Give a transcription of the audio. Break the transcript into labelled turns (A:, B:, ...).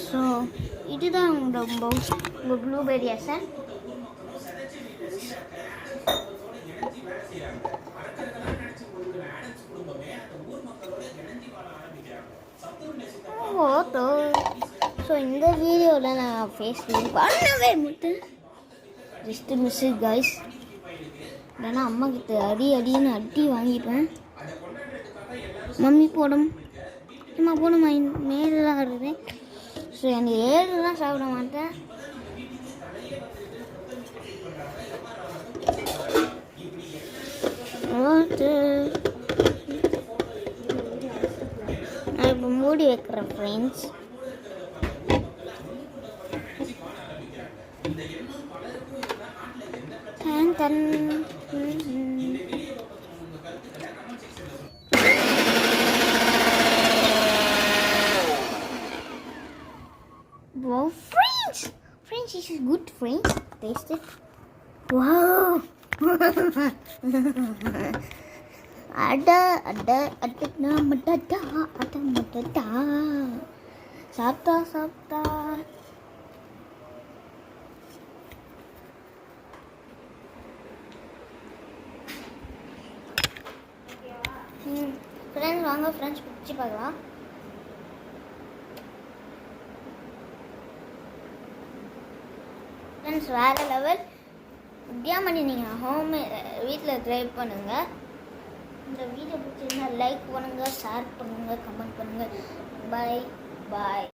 A: So இதுதான் ரொம்ப blueberry Hasan. So இந்த வீடியோவில் நான் ஃபேஸ் பண்ணவே மாட்டேன். Just miss it guys. இல்லைன்னா அம்மா கிட்ட அடின்னு அடி வாங்கிப்பேன். மம்மி போடும் அம்மா போடும் மேலாம் வருது. ஸோ எனக்கு ஏழுலாம் சாப்பிட மாட்டேன். நான் இப்போ மூடி வைக்கிறேன் friends. Wow, French! French is good, French. Taste it. Wow! Ada matata. Sabta. Friends, வாங்க ஃப்ரெண்ட்ஸ் பிடிச்சி பார்க்கலாம். ஃப்ரெண்ட்ஸ் வேறு லெவல். வித்யாமணி நீங்கள் வீட்டில் ட்ரை பண்ணுங்கள். இந்த வீடியோ பிடிச்சிருந்தா லைக் பண்ணுங்கள், ஷேர் பண்ணுங்கள், கமெண்ட் பண்ணுங்கள். பாய்.